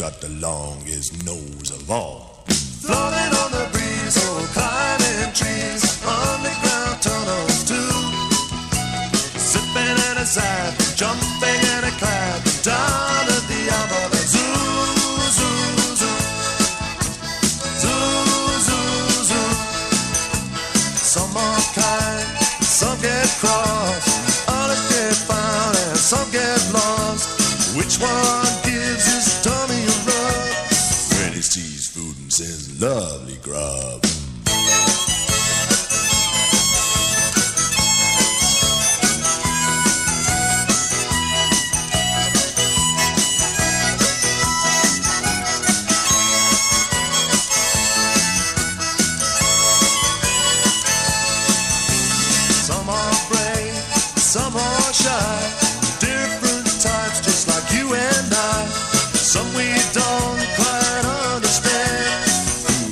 got the longest nose of all. Floating on the breeze, oh, climbing trees, underground tunnels too. Sipping in a side, jumping in a cloud, down at the other zoo, zoo, zoo, zoo, zoo, zoo. Some are kind, some get cross, others get found and some get lost. Which one gives his tummy a rub when he sees food and says lovely grub? Some are brave, some are shy, different types just like you and I. Some we don't quite understand.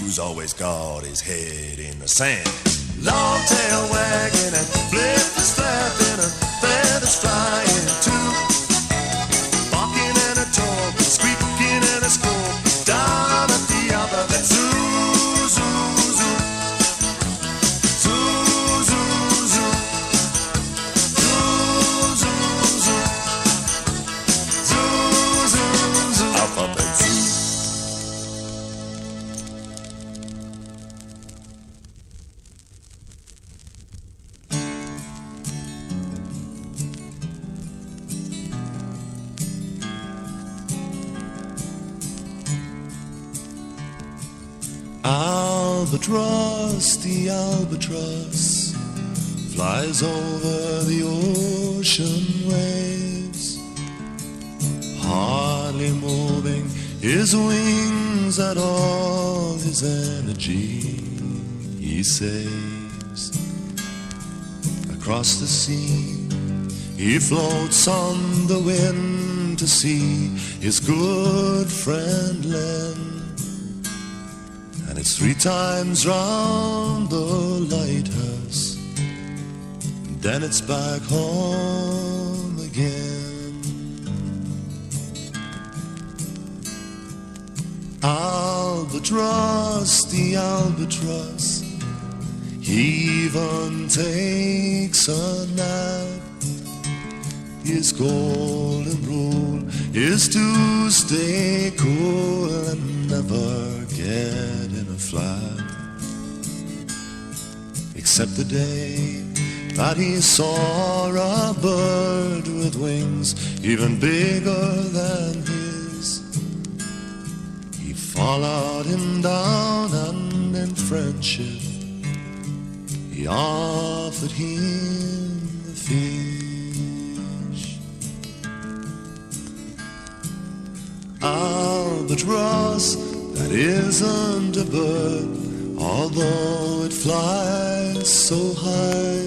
Who's always got his head in the sand? Long tail wagging and flippers flapping and feathers flying too. Barking and a talk, squeaking and a squawk, down at the alphabet zoo, zoo, zoo. Zoo, zoo, zoo. Zoo, zoo, zoo. Zoo, zoo, zoo. Alphabet zoo. Albatross, the albatross flies over the ocean waves, hardly moving his wings and all his energy he saves. Across the sea he floats on the wind to see his good friend Len. And it's 3 times round the lighthouse, and then it's back home again. Albatross, the albatross, he even takes a nap. His golden rule is to stay cool and never get in a flap. Except the day that he saw a bird with wings even bigger than his. He followed him down and in friendship he offered him the fish. Albatross, that isn't a bird, although it flies so high.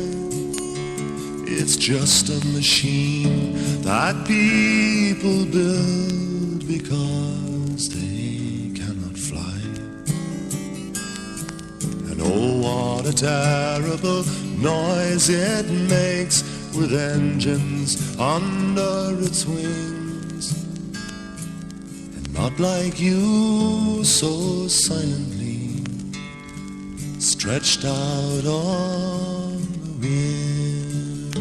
It's just a machine that people build because they cannot fly. And oh, what a terrible noise it makes with engines under its wings. Not like you, so silently stretched out on the wind.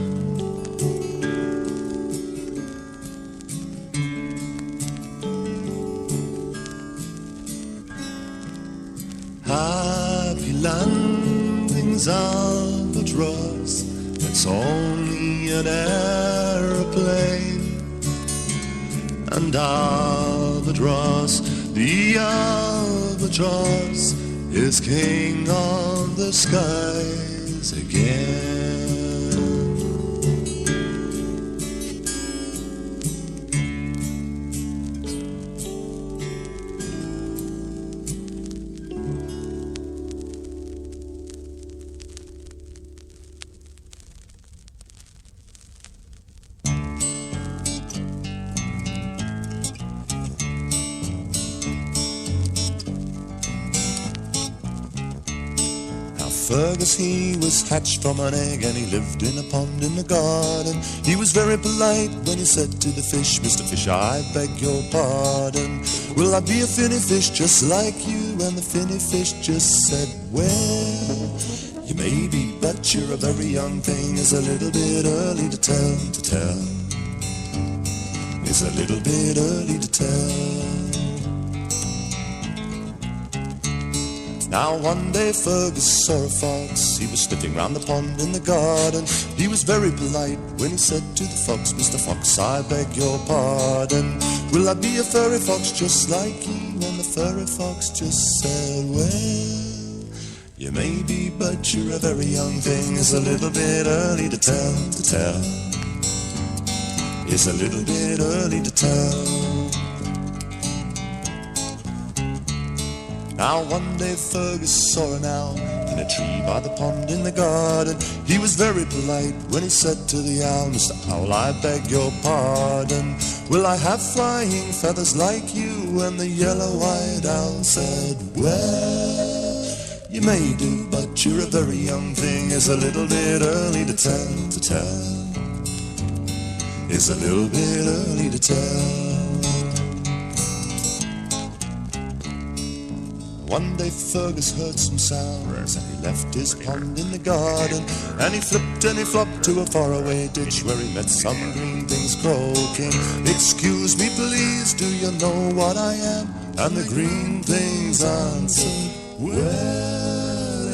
Happy landings, albatross, that's only an airplane. And albatross, the albatross, is king of the skies again. Fergus, he was hatched from an egg and he lived in a pond in the garden. He was very polite when he said to the fish, Mr. Fish, I beg your pardon. Will I be a finny fish just like you? And the finny fish just said, well, you may be, but you're a very young thing. It's a little bit early to tell, It's a little bit early to tell. Now one day Fergus saw a fox. He was sniffing round the pond in the garden. He was very polite when he said to the fox, Mr. Fox, I beg your pardon. Will I be a furry fox just like you? And the furry fox just said, well, you may be, but you're a very young thing. It's a little bit early to tell, It's a little bit early to tell. Now one day Fergus saw an owl in a tree by the pond in the garden. He was very polite when he said to the owl, Mr. Owl, I beg your pardon. Will I have flying feathers like you? And the yellow-eyed owl said, well, you may do, but you're a very young thing. It's a little bit early to tell, It's a little bit early to tell. One day Fergus heard some sounds and he left his pond in the garden, and he flipped and he flopped to a faraway ditch where he met some green things croaking. Excuse me please, do you know what I am? And the green things answered, well,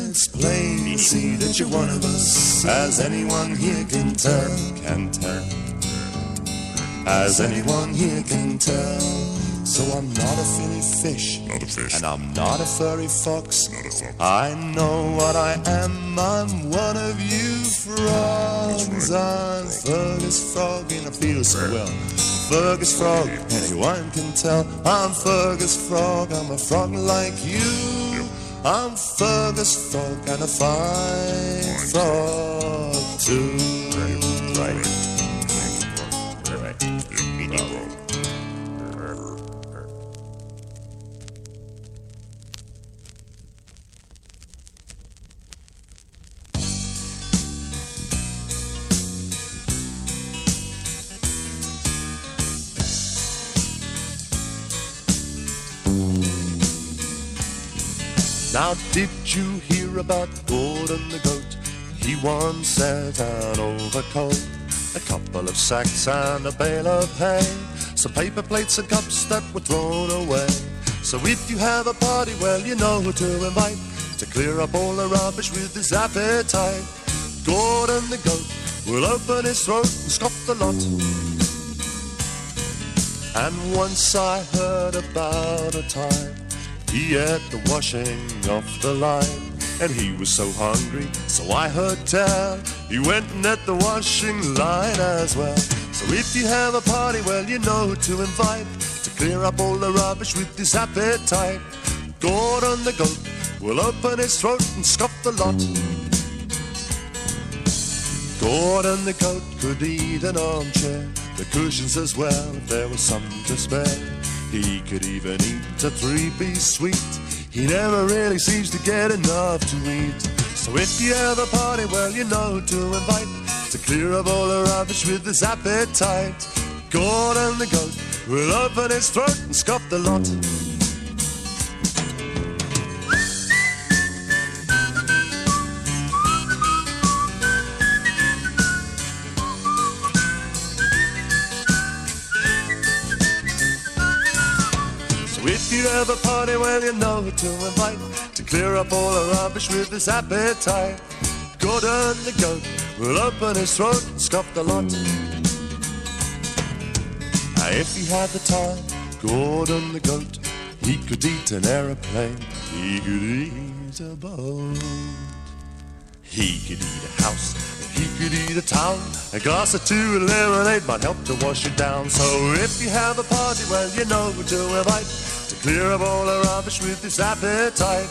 it's plain you see that you're one of us, as anyone here can tell, as anyone here can tell. So I'm not a finny fish, and I'm not a furry fox. I know what I am, I'm one of you frogs. I'm Fergus Frog, and I feel so well. Fergus Frog, anyone can tell. I'm Fergus Frog, I'm a frog like you. I'm Fergus Frog, and a fine frog too. Right. Now did you hear about Gordon the goat? He once set an overcoat, a couple of sacks and a bale of hay, some paper plates and cups that were thrown away. So if you have a party, well, you know who to invite to clear up all the rubbish with his appetite. Gordon the goat will open his throat and scoff the lot. And once I heard about a time he ate the washing off the line, and he was so hungry, so I heard tell, he went and ate the washing line as well. So if you have a party, well, you know who to invite to clear up all the rubbish with his appetite. Gordon the goat will open his throat and scoff the lot. Gordon the goat could eat an armchair, the cushions as well, if there was some to spare. He could even eat a three-piece sweet. He never really seems to get enough to eat. So if you have a party, well, you know who to invite to clear up all the rubbish with his appetite. Gordon the goat will open his throat and scoff the lot. If you have a party, well, you know who to invite to clear up all the rubbish with his appetite. Gordon the goat will open his throat and scoff the lot. Now if he had the time, Gordon the goat, he could eat an aeroplane, he could eat a boat, he could eat a house, he could eat a town. A glass or two of lemonade might help to wash it down. So if you have a party, well, you know who to invite to clear up all the rubbish with his appetite.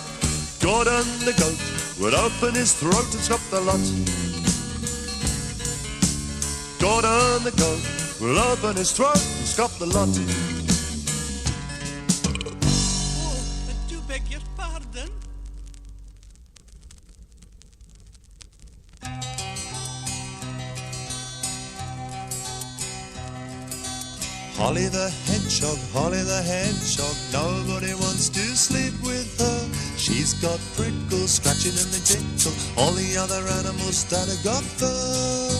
Gordon the goat would open his throat and scoff the lot. Gordon the goat will open his throat and scoff the lot. Oh, I do beg your pardon. Holly the hedgehog, nobody wants to sleep with her. She's got prickles, scratching and the tickle, all the other animals that have got fur.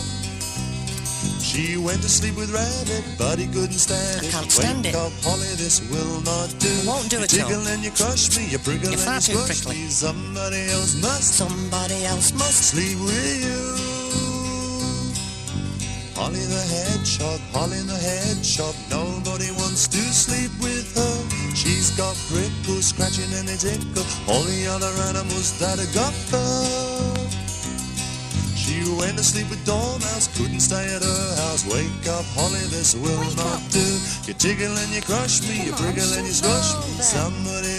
She went to sleep with Rabbit, but he couldn't stand it. I can't stand Wake it. up, Holly, this will not do. It won't do You at all. tickle and you crush me, you prickle You're and far you too squash prickly. me. Somebody else must sleep with you. Holly the hedgehog, nobody wants to sleep with her. She's got prickles, scratching and a tickle, all the other animals that have got fur. She went to sleep with Dormouse, couldn't stay at her house. Wake up, Holly, this will not do. You tickle and you crush me, you prickle and you squash me. Somebody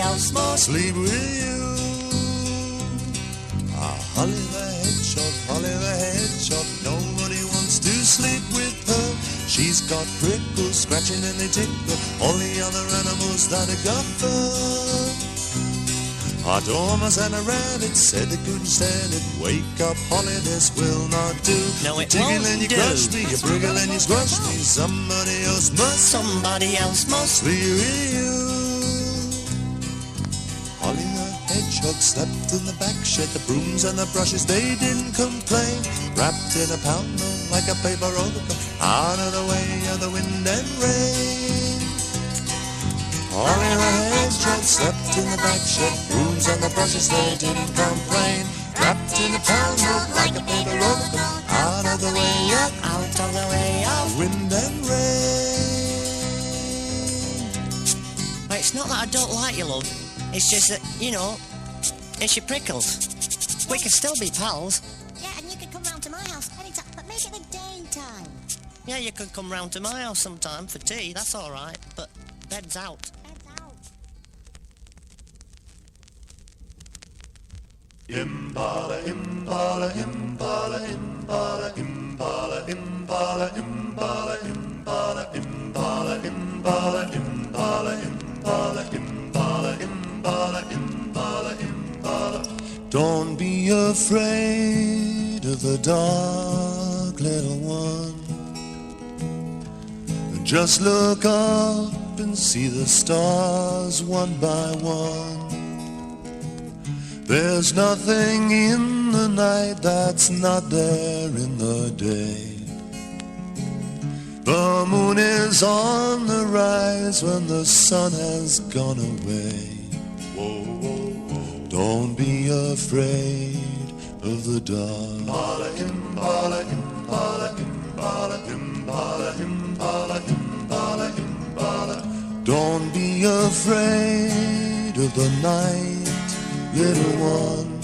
else must sleep with you. Holly the hedgehog, nobody wants to sleep with her. She's got prickles, scratching and they tickle, all the other animals that have got fur. A dormouse and a rabbit said they couldn't stand it. Wake up, Holly, this will not do. No, it you tickle won't and you do. crush me, you prickle and you squash me. Somebody else must sleep with you. Holly the hedgehog slept in the back shed. The brooms and the brushes, they didn't complain. Wrapped in a pounder like a paper overcoat, out of the way of the wind and rain. Holly the hedgehog slept in the back shed. Brooms and the brushes, they didn't complain. Wrapped in a pounder like a paper overcoat, out of the way of wind and rain. Well, it's not that I don't like you, love. It's just that, it's your prickles. We can still be pals. Yeah, and you could come round to my house anytime, but make it the daytime. Yeah, you could come round to my house sometime for tea, that's alright, but bed's out. Heads out. Impala, impala, impala, impala, impala, impala, impala, impala, impala, impala, impala, impala, impala, impala, impala, impala. Don't be afraid of the dark, little one. Just look up and see the stars one by one. There's nothing in the night that's not there in the day. The moon is on the rise when the sun has gone away. Don't be afraid of the dark. Impala, impala, impala, impala, impala, impala, impala, impala. Don't be afraid of the night, little one.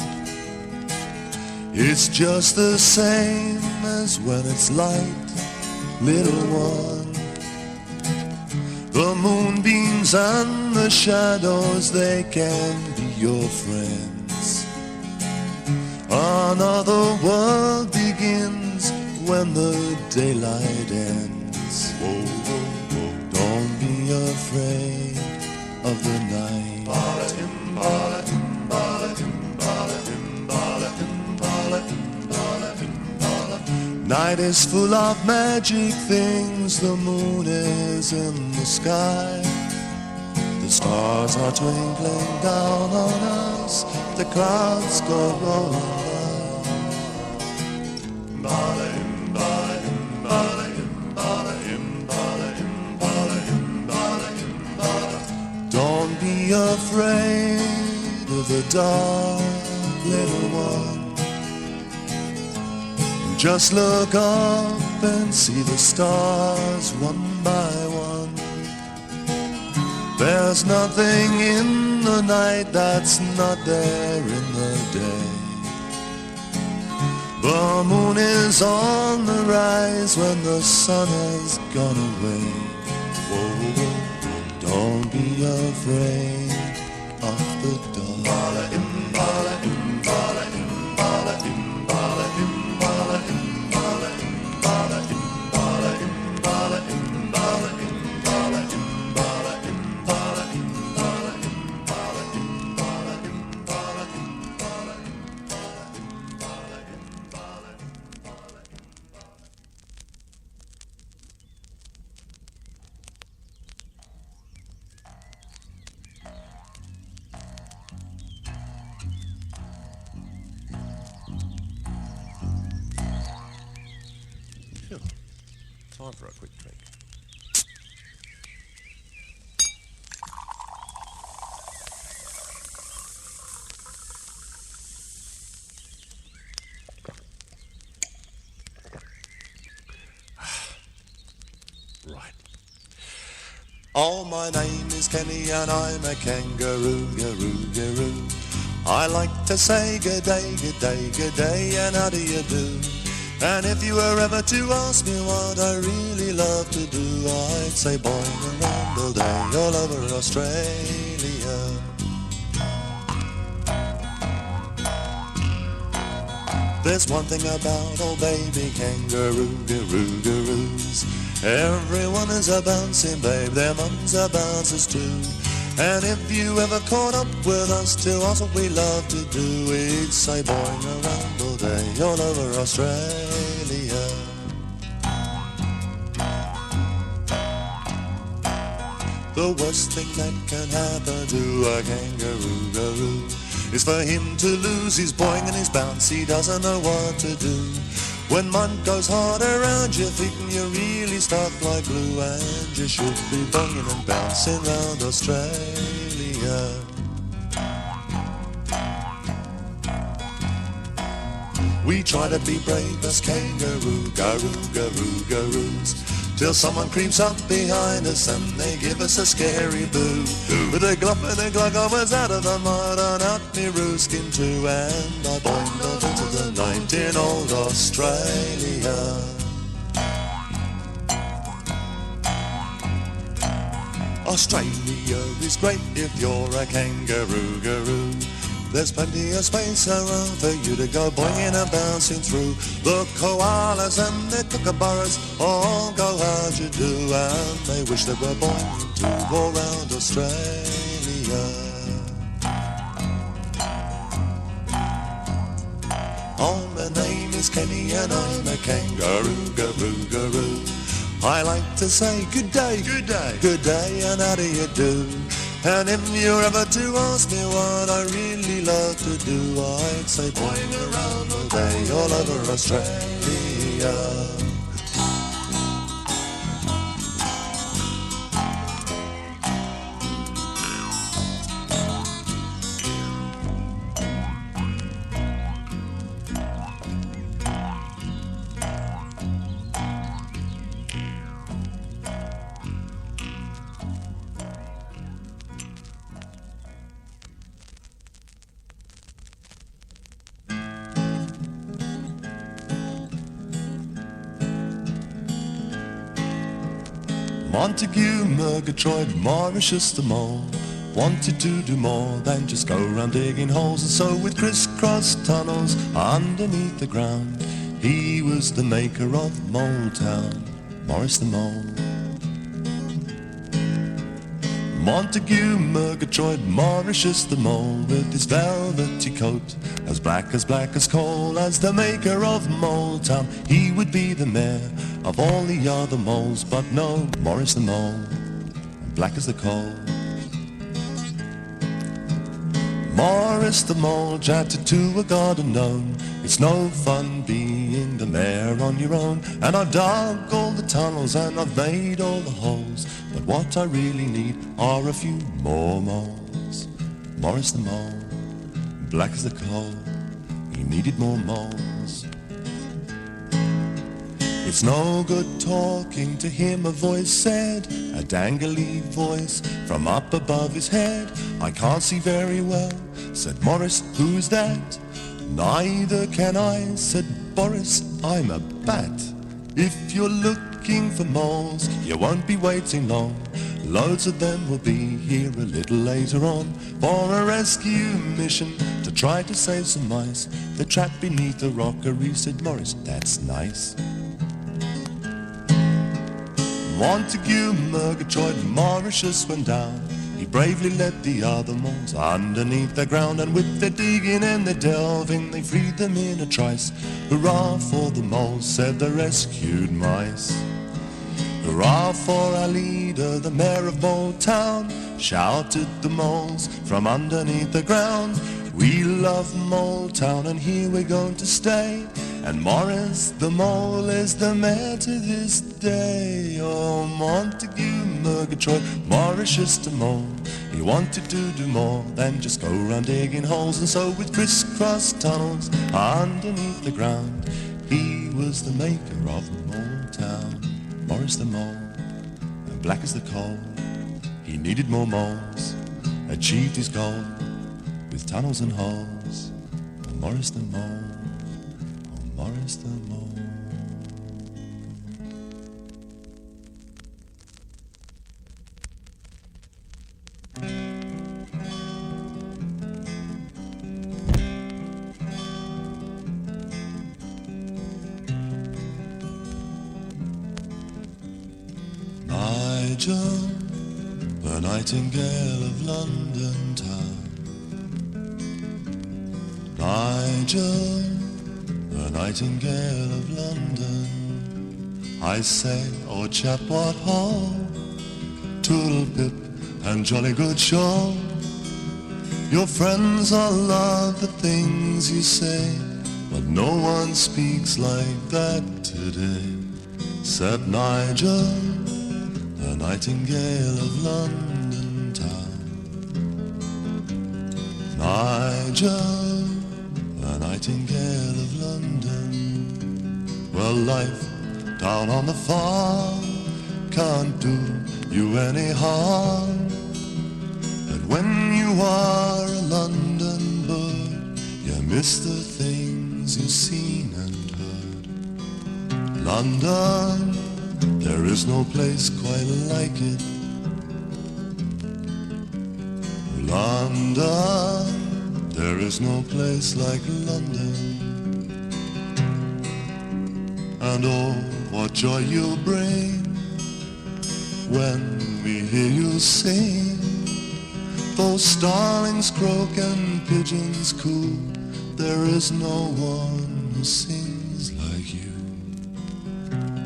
It's just the same as when it's light, little one. The moonbeams and the shadows, they can be your friends. Another world begins when the daylight ends. Don't be afraid of the night. Night is full of magic things. The moon is in the sky. The stars are twinkling down on us. The clouds go rolling by. Don't be afraid of the dark, little one. Just look up and see the stars one by one. There's nothing in the night that's not there in the day. The moon is on the rise when the sun has gone away. Don't be afraid of the dark. time for a quick drink. Right. Oh, my name is Kenny and I'm a kangaroo, garoo. I like to say good day, and how do you do? And if you were ever to ask me what I really love to do, I'd say boing around all day all over Australia. There's one thing about old baby kangaroo, garoos. Everyone is a bouncing babe, their mums are bouncers too. And if you ever caught up with us to ask what we love to do, we'd say boing around all day all over Australia. The worst thing that can happen to a kangaroo is for him to lose his boing and his bounce. He doesn't know what to do. When mud goes hard around your feet and you're really stuck like glue, and you should be boinging and bouncing round Australia. We try to be brave as kangaroo, garoos, till someone creeps up behind us and they give us a scary boo. With a glop and a glug I was out of the mud and out me rooskin too, and I boinged off into the night in old Australia. Australia is great if you're a kangaroo, garoo. There's plenty of space around for you to go boinging and bouncing through. The koalas and the kookaburras all go how you do, and they wish they were boinging to go round Australia. Oh, my name is Kenny and I'm a kangaroo, garoo. I like to say good day, and how do you do? And if you're ever to ask me what I really love to do, I'd say boing around all day all over Australia. Montague, Murgatroyd, Mauritius the mole wanted to do more than just go round digging holes, and so with crisscross tunnels underneath the ground, he was the maker of Mole Town, Maurice the Mole. Montague, Murgatroyd, Mauritius the mole, with his velvety coat as black as coal, as the maker of Mole Town, he would be the mayor of all the other moles, but no, Maurice the Mole, black as the coal. Maurice the Mole chatted to a god unknown, it's no fun being the mayor on your own, and I've dug all the tunnels and I've made all the holes, but what I really need are a few more moles. Maurice the Mole, black as the coal, he needed more moles. It's no good talking to him, a voice said, a dangly voice from up above his head. I can't see very well, said Maurice, who's that? Neither can I, said Boris, I'm a bat. If you're looking for moles, you won't be waiting long. Loads of them will be here a little later on for a rescue mission to try to save some mice. They're trapped beneath a rockery, said Maurice, that's nice. Montague, Murgatroyd, Mauritius went down. He bravely led the other moles underneath the ground, and with their digging and their delving, they freed them in a trice. Hurrah for the moles, said the rescued mice. Hurrah for our leader, the mayor of Mole Town, shouted the moles from underneath the ground. We love Mole Town and here we're going to stay, And Morris the mole is the mayor to this day. Oh, Montague, Murgatroyd, Mauritius the mole. He wanted to do more than just go round digging holes. And so with crisscross tunnels underneath the ground, he was the maker of the mole town. Morris the mole, and black as the coal, he needed more moles, achieved his goal with tunnels and holes. Oh, Morris the mole, oh, Morris the mole. Nigel, the nightingale of London town. Nigel, the nightingale of London. I say, oh chap, what ho, toodle-pip and jolly good show. Your friends all love the things you say, but no one speaks like that today, except Nigel, the nightingale of London town. Nigel, the nightingale of London. Well, life down on the farm can't do you any harm, but when you are a London bird, you miss the things you've seen and heard. London, there is no place quite like it. London, there is no place like London. And oh, what joy you bring when we hear you sing. Those starlings croak and pigeons coo, there is no one who sings like you.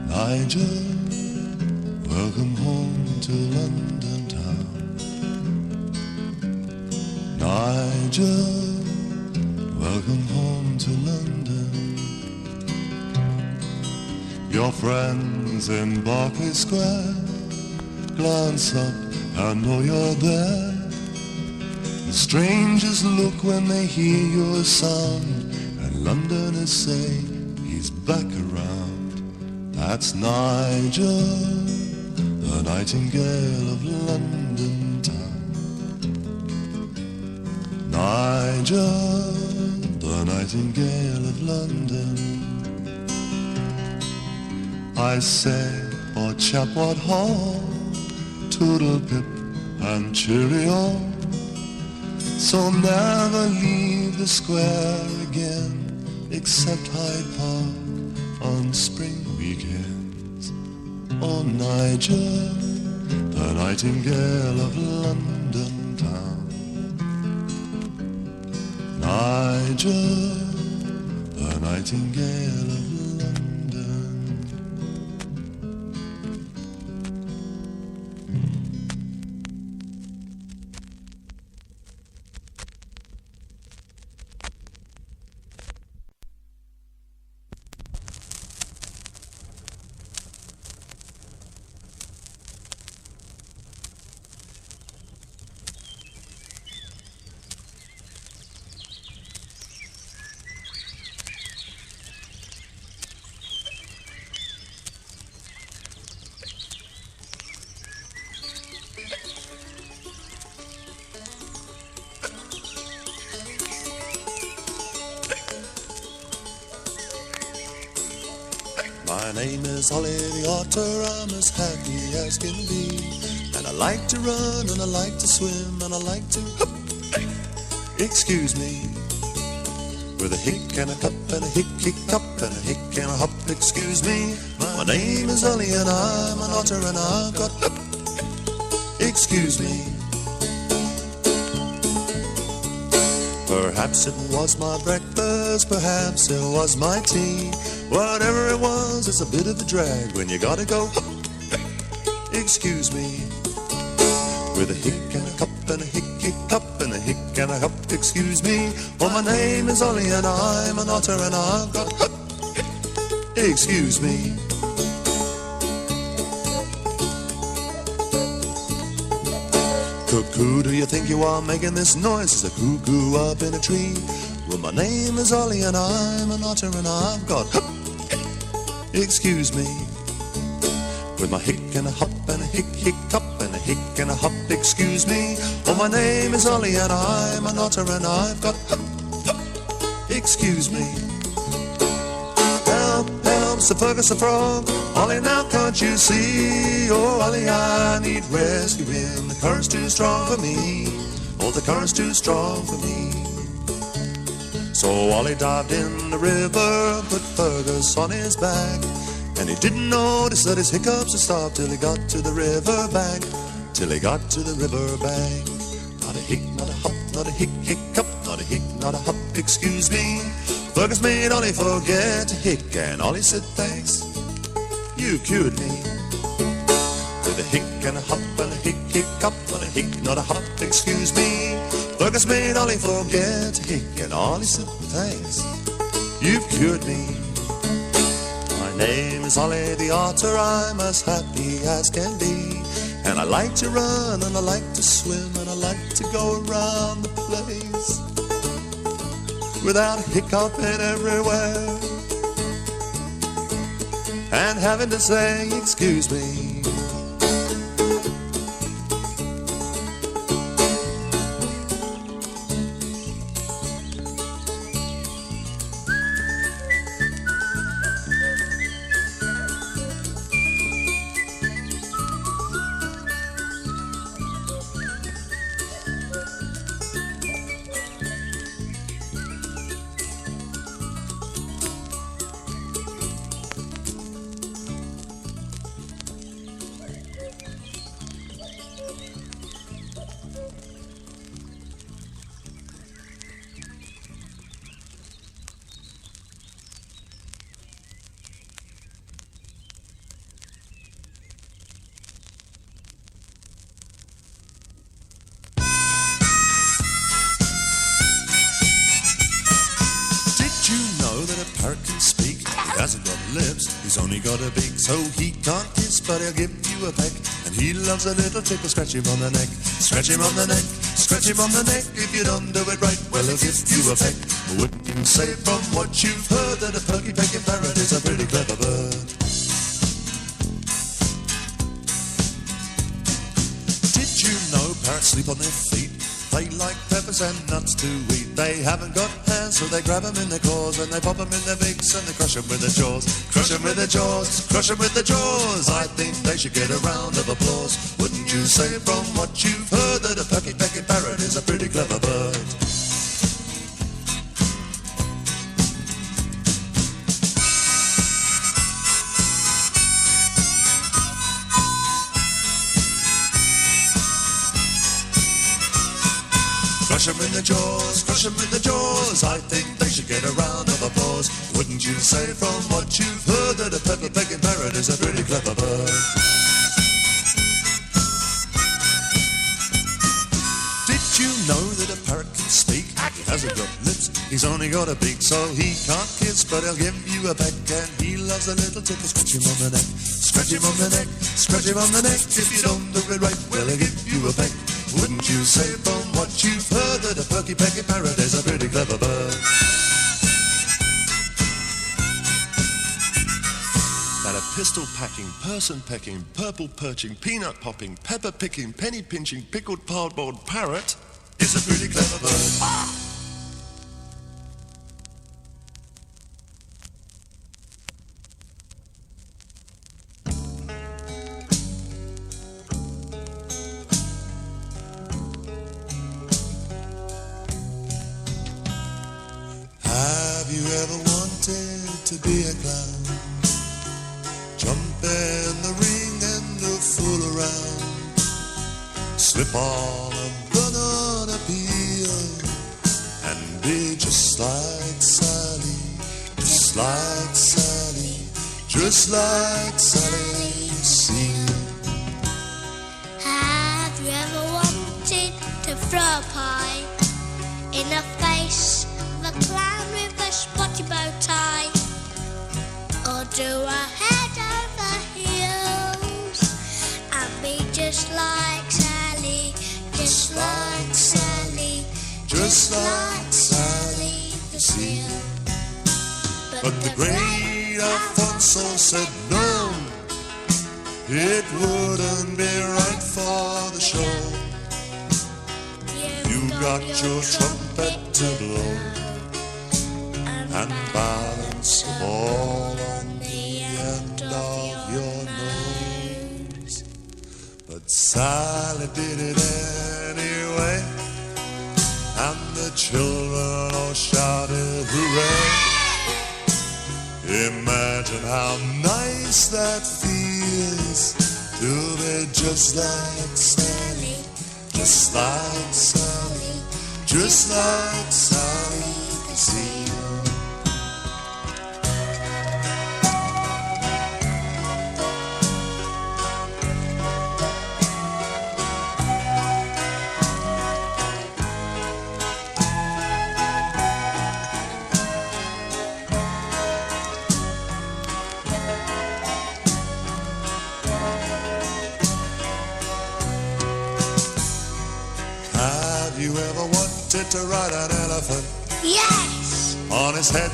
Nigel, welcome home to London town. Nigel, welcome home to London. Your friends in Berkeley Square glance up and know you're there. The strangers look when they hear your sound, and Londoners say he's back around. That's Nigel, the nightingale of London town. Nigel, the nightingale of London. I say, oh chap, what ho, toodle-pip and cheerio. So never leave the square again, except Hyde Park on spring weekends. Oh Nigel, the nightingale of London town. Nigel, the nightingale of London. My name is Ollie the Otter, I'm as happy as can be. And I like to run, and I like to swim, and I like to hop. Excuse me. With a hick and a cup and a hick up and a hick and a hop. Excuse me. My name is Ollie and I'm an otter and I've got hop. Excuse me. Perhaps it was my breakfast, perhaps it was my tea. Whatever it was, it's a bit of a drag when you gotta go hop. Excuse me. With a hick and a cup and a hick up and a hick and a hop. Excuse me. Oh, my name is Ollie and I'm an otter and I've got hop. excuse me. Cuckoo, do you think you are making this noise? It's a cuckoo up in a tree. Well, my name is Ollie and I'm an otter and I've got excuse me. With my hick and a hop and a hiccup and a hick and a hop, excuse me. Oh, my name is Ollie and I'm an otter and I've got excuse me. Help, help, Sir Fergus the Frog. Ollie, now can't you see? Oh, Ollie, I need rescuing. The current's too strong for me. Oh, the current's too strong for me. So Ollie dived in the river, put Fergus on his back, and he didn't notice that his hiccups had stopped till he got to the river bank. Till he got to the river bank. Not a hick, not a hop, not a hiccup, not a hick, not a hop, excuse me. Fergus made Ollie forget to hick, and Ollie said thanks, you cured me. With a hick and a hop and a hiccup, not a hick, not a hop, excuse me. Fergus made Ollie forget to hick, and Ollie said thanks, you've cured me. My name is Ollie the Otter, I'm as happy as can be. And I like to run, and I like to swim, and I like to go around the place without hiccuping everywhere and having to say, excuse me. Hasn't got lips, he's only got a beak, so he can't kiss, but he'll give you a peck. And he loves a little tickle, scratch him on the neck, scratch him on the neck, scratch him on the neck. If you don't do it right, well, he'll give you a peck. Wouldn't you say from what you've heard that a perky pecking parrot is a pretty clever bird? Did you know parrots sleep on their feet? They like peppers and nuts to eat. They haven't got hands, so they grab them in their claws, and they pop them in their beaks, and they crush them with their jaws. Crush them with their jaws, crush them with their jaws. I think they should get a round of applause. Wouldn't you say from what you've heard that a perky pecking parrot is a pretty clever bird? Crush 'em in the jaws, crush 'em in the jaws. I think they should get a round of applause. Wouldn't you say from what you've heard that a perky pecking parrot is a pretty clever bird? Did you know that a parrot can speak? He hasn't got lips, he's only got a beak, so he can't kiss, but he'll give you a peck. And he loves a little tickle, scratch him on the neck, scratch him on the neck, scratch him on the neck. If you don't do it right, well, he'll give you a peck. Wouldn't you say from what you've heard that a perky pecking parrot is a pretty clever bird? That a pistol packing, person pecking, purple perching, peanut popping, pepper picking, penny pinching, pickled cardboard parrot is a pretty clever bird. Have you ever wanted to be a clown? Jump in the ring and fool around. Slip on a banana peel and be just like Sally. Just like Sally. Just like Sally. Sing. Have you ever wanted to throw a pie in the face of a clown with a spotty bow tie? Or so I head over heels. I'll be just like Sally, just like Sally, just like Sally the seal. But the great Alfonso said no, it wouldn't be right for the show. You got your trumpet to blow and balance the ball on the end of your nose. But Sally did it anyway, and the children all shouted hooray. Imagine how nice that feels to be just like Sally, just like Sally, just like Sally the seal. Have you ever wanted to ride an elephant Yes, on his head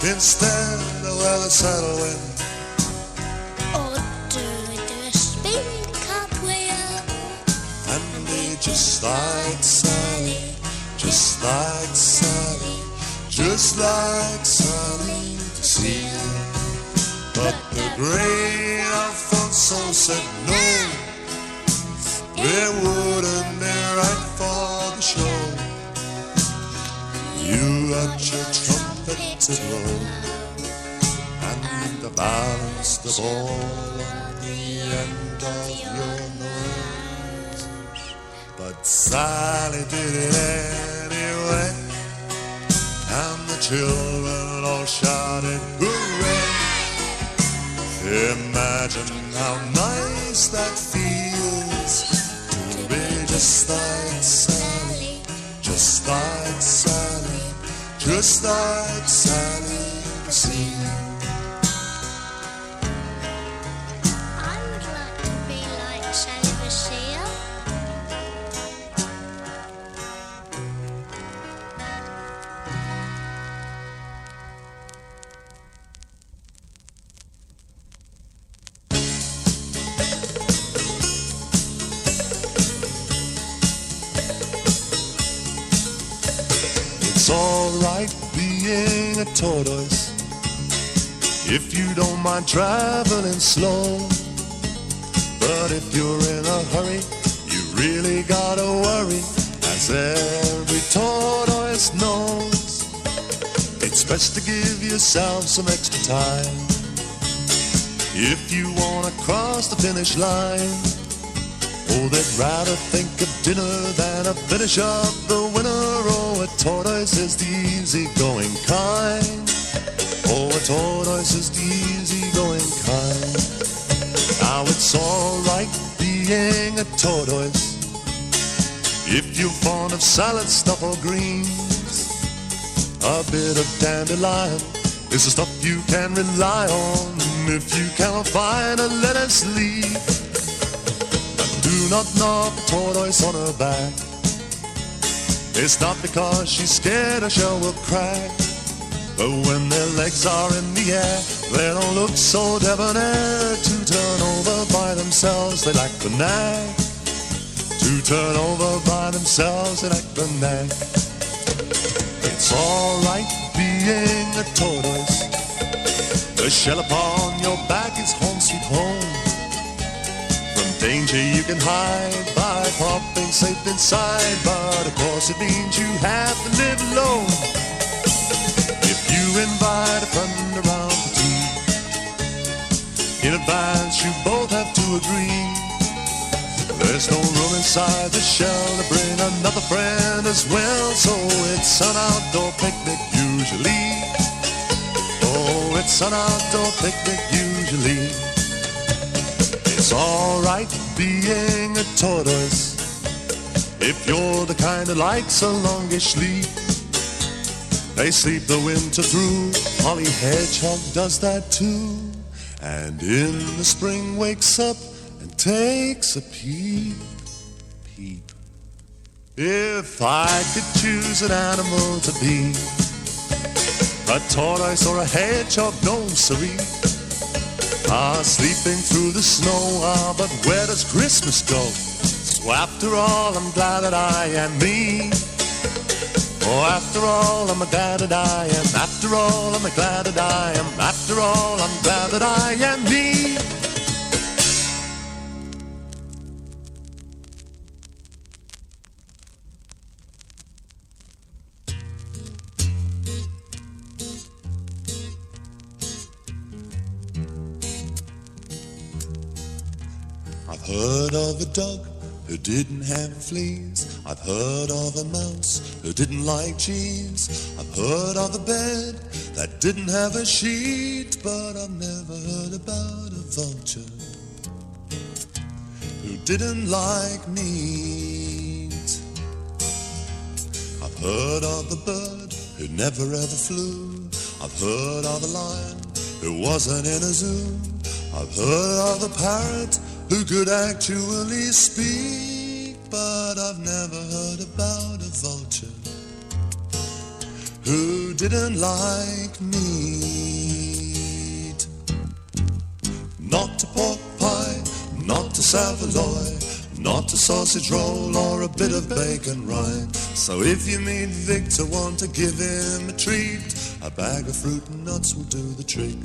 instead of where the saddle went? or do a spinning cartwheel. And be just like Sally, just like Sally, just like Sally the seal. But the great Alfonso said no, it wouldn't be right for the show. You got your trumpet to blow and to balance the ball on the end of your nose. But Sally did it anyway, and the children all shouted hooray. Imagine how nice that feels to be just like Sally, just like Sally, just like Sally the seal. I would like to be like Sally the seal. It's alright being a tortoise if you don't mind traveling slow. But if you're in a hurry, you really gotta worry, as every tortoise knows. It's best to give yourself some extra time if you wanna cross the finish line. Oh, they'd rather think of dinner than a finish of the winner. Oh, a tortoise is the easygoing kind. Oh, a tortoise is the easygoing kind. Now it's alright being a tortoise if you're fond of salad, stuff or greens. A bit of dandelion is the stuff you can rely on if you cannot find a lettuce leaf. Do not knock a tortoise on her back. It's not because she's scared a shell will crack, but when their legs are in the air, they don't look so debonair. To turn over by themselves, they lack the knack. To turn over by themselves, they lack the knack. It's alright being a tortoise. The shell upon your back is home sweet home. Danger you can hide by popping safe inside, but of course it means you have to live alone. If you invite a friend around for tea, in advance you both have to agree. There's no room inside the shell to bring another friend as well, so it's an outdoor picnic usually. Oh, it's an outdoor picnic usually. It's alright being a tortoise if you're the kind that likes a longish sleep. They sleep the winter through. Holly Hedgehog does that too. and in the spring wakes up and takes a peep. If I could choose an animal to be, a tortoise or a hedgehog, no siree. Sleeping through the snow, but where does Christmas go? So after all, I'm glad that I am me. Oh, after all, I'm glad that I am. After all, I'm glad that I am. After all, I'm glad that I am me. I've heard of a dog who didn't have fleas. I've heard of a mouse who didn't like cheese. I've heard of a bed that didn't have a sheet, but I've never heard about a vulture who didn't like meat. I've heard of the bird who never ever flew. I've heard of a lion who wasn't in a zoo. I've heard of the parrot who could actually speak, but I've never heard about a vulture who didn't like meat. Not a pork pie, not a saveloy, not a sausage roll or a bit of bacon rind. So if you meet Victor, want to give him a treat, a bag of fruit and nuts will do the trick.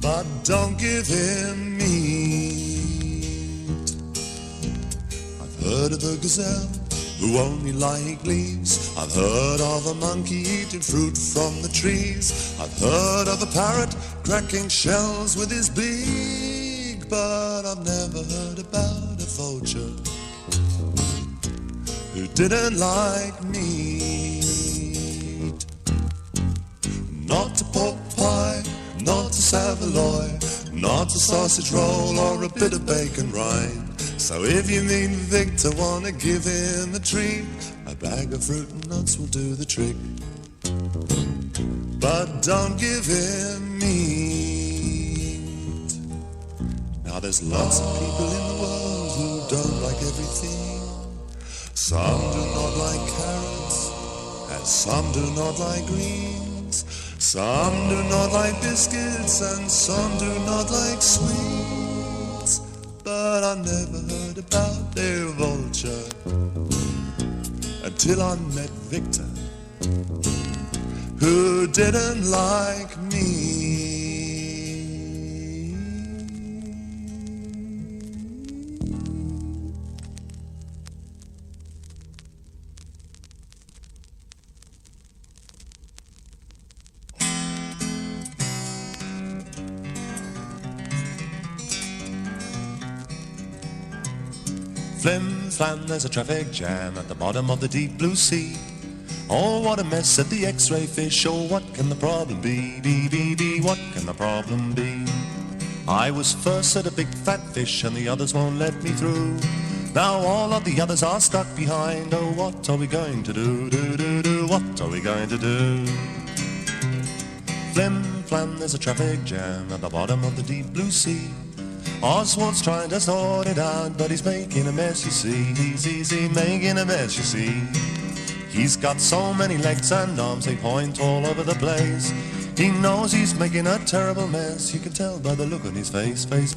But don't give him meat. I've heard of a gazelle who only liked leaves. I've heard of a monkey eating fruit from the trees. I've heard of a parrot cracking shells with his beak, but I've never heard about a vulture who didn't like meat. Not a pork pie, not a saveloy, not a sausage roll or a bit of bacon rind. So if you meet Victor, wanna give him a treat, a bag of fruit and nuts will do the trick. But don't give him meat. Now there's lots of people in the world who don't like everything. Some do not like carrots, and some do not like greens. Some do not like biscuits and some do not like sweets. But I never heard about their vulture until I met Victor, who didn't like me. Flim flam, there's a traffic jam at the bottom of the deep blue sea. Oh, what a mess at the X-ray fish. Oh, what can the problem be? What can the problem be? I was first at a big fat fish and the others won't let me through. Now all of the others are stuck behind. Oh, what are we going to do? What are we going to do? Flim flam, there's a traffic jam at the bottom of the deep blue sea. Oswald's trying to sort it out, but he's making a mess, you see. He's making a mess, you see. He's got so many legs and arms, they point all over the place. He knows he's making a terrible mess. You can tell by the look on his face, face,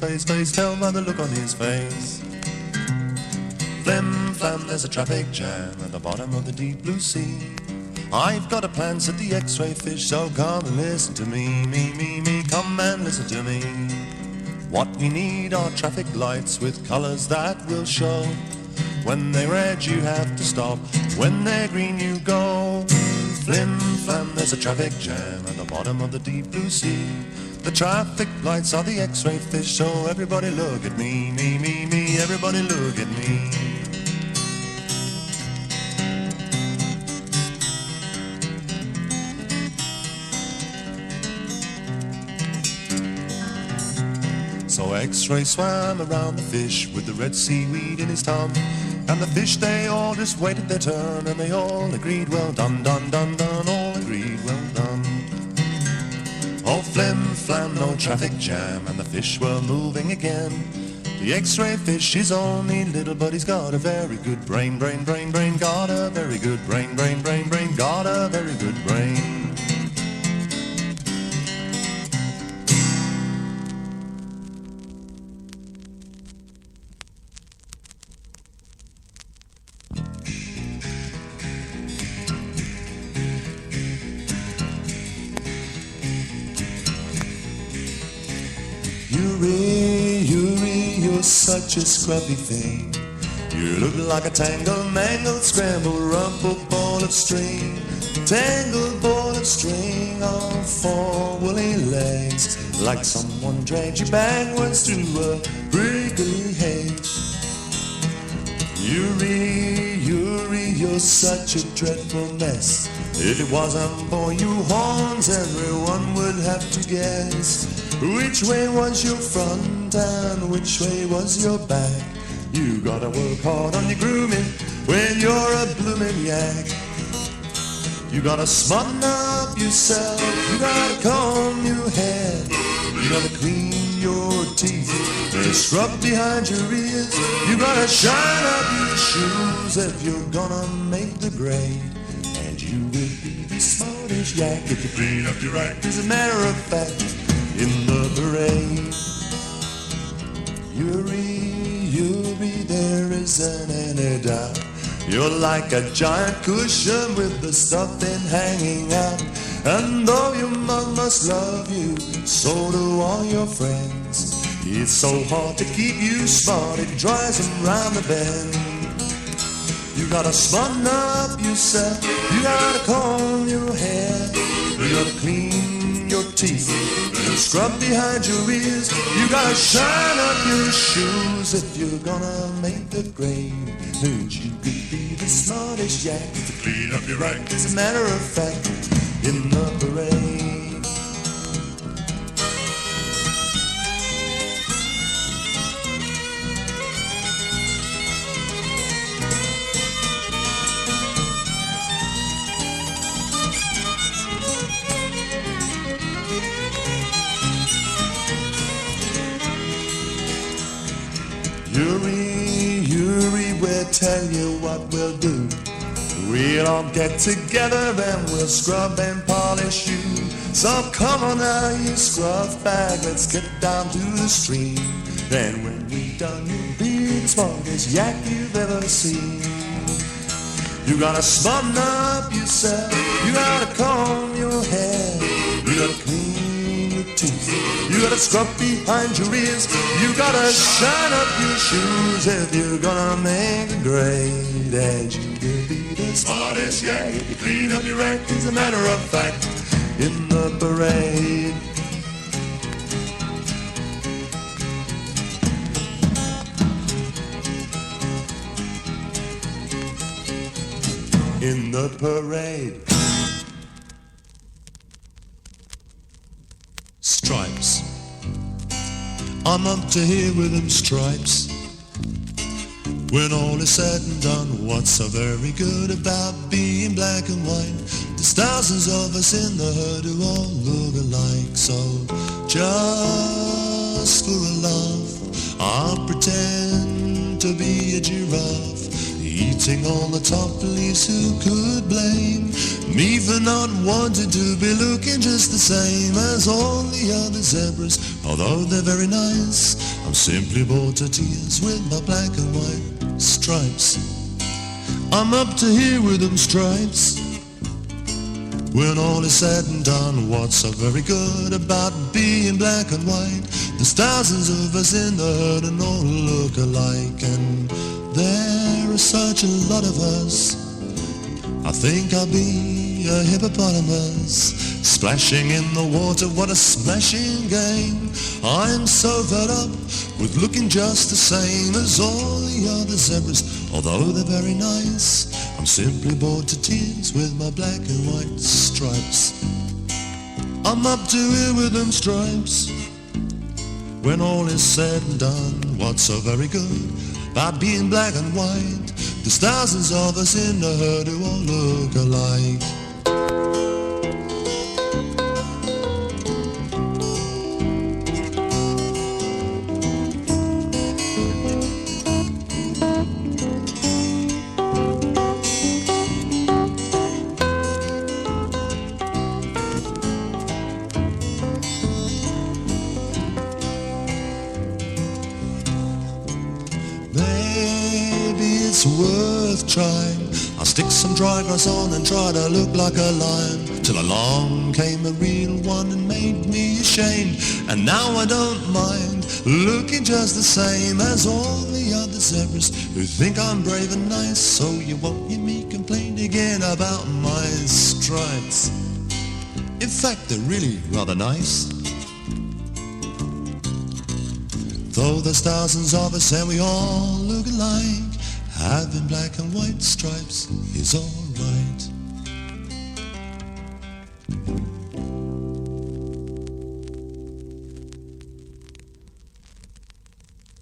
tell by the look on his face. Flim flam, there's a traffic jam at the bottom of the deep blue sea. I've got a plan, said the X-ray fish, so come and listen to me, come and listen to me. What we need are traffic lights with colors that will show. When they're red you have to stop, when they're green you go. Flim flam, there's a traffic jam at the bottom of the deep blue sea. The traffic lights are the X-ray fish, so everybody look at me, everybody look at me. So X-ray swam around the fish with the red seaweed in his tongue. And the fish, they all just waited their turn, and they all agreed, well done, done, done, done, all agreed, well done. Oh, flim flam, no traffic jam, and the fish were moving again. The X-ray fish is only little, but he's got a very good brain, brain, brain, brain. Got a very good brain, brain, brain, brain. Got a very good brain. You're such a scruffy thing. You look like a tangled, mangled, scrambled, rumpled ball of string. Tangled ball of string on four woolly legs, like someone dragged you backwards through a prickly hedge. You're such a dreadful mess. If it wasn't for you horns, everyone would have to guess which way was your front and which way was your back. You gotta work hard on your grooming when you're a bloomin' yak. You gotta smarten up yourself, you gotta comb your hair, you gotta clean your teeth and scrub behind your ears. You gotta shine up your shoes if you're gonna make the grade. And you will be the smartest yak if you clean up your act. As a matter of fact, in the parade, Yuri, there isn't any doubt. You're like a giant cushion with the stuffing hanging out. And though your mom must love you, so do all your friends. It's so hard to keep you smart, it drives them round the bend. You gotta smarten up yourself, you gotta comb your hair, you gotta clean your teeth and scrub behind your ears. You gotta shine up your shoes if you're gonna make the grade. And you could be the smartest yak to clean up your act. As a matter of fact, in the parade. Yuri, we'll tell you what we'll do. We'll all get together and we'll scrub and polish you. So come on now, you scrub bag, let's get down to the stream. And when we're done, you'll be the smartest yak you've ever seen. You gotta smarten up yourself, you gotta comb your hair, you gotta clean your teeth, you gotta scrub behind your ears, you gotta shine up your shoes if you're gonna make a grade. And you will be the smartest yak if you clean up your act. As a matter of fact, in the parade. In the parade. Stripes. I'm up to here with them stripes. When all is said and done, what's so very good about being black and white? There's thousands of us in the herd who all look alike. So just for a laugh, I'll pretend to be a giraffe, eating all the top leaves. Who could blame me for not wanting to be looking just the same as all the other zebras? Although they're very nice, I'm simply bored to tears with my black and white stripes. I'm up to here with them stripes. When all is said and done, what's so very good about being black and white? There's thousands of us in the herd and all look alike. And there are such a lot of us, I think I'll be a hippopotamus, splashing in the water. What a splashing game. I'm so fed up with looking just the same as all the other zebras. Although they're very nice, I'm simply bored to tears with my black and white stripes. I'm up to here with them stripes. When all is said and done, what's so very good about being black and white? There's thousands of us in the herd who all look alike. maybe it's worth trying. I'll stick some dry grass on and try to look like a lion, till along came a real one and made me ashamed. And now I don't mind looking just the same as all the other zebras who think I'm brave and nice. So you won't hear me complain again about my stripes. In fact, they're really rather nice. Though there's thousands of us and we all look alike, having black and white stripes is alright.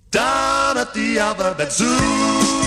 Down at the Alphabet Zoo,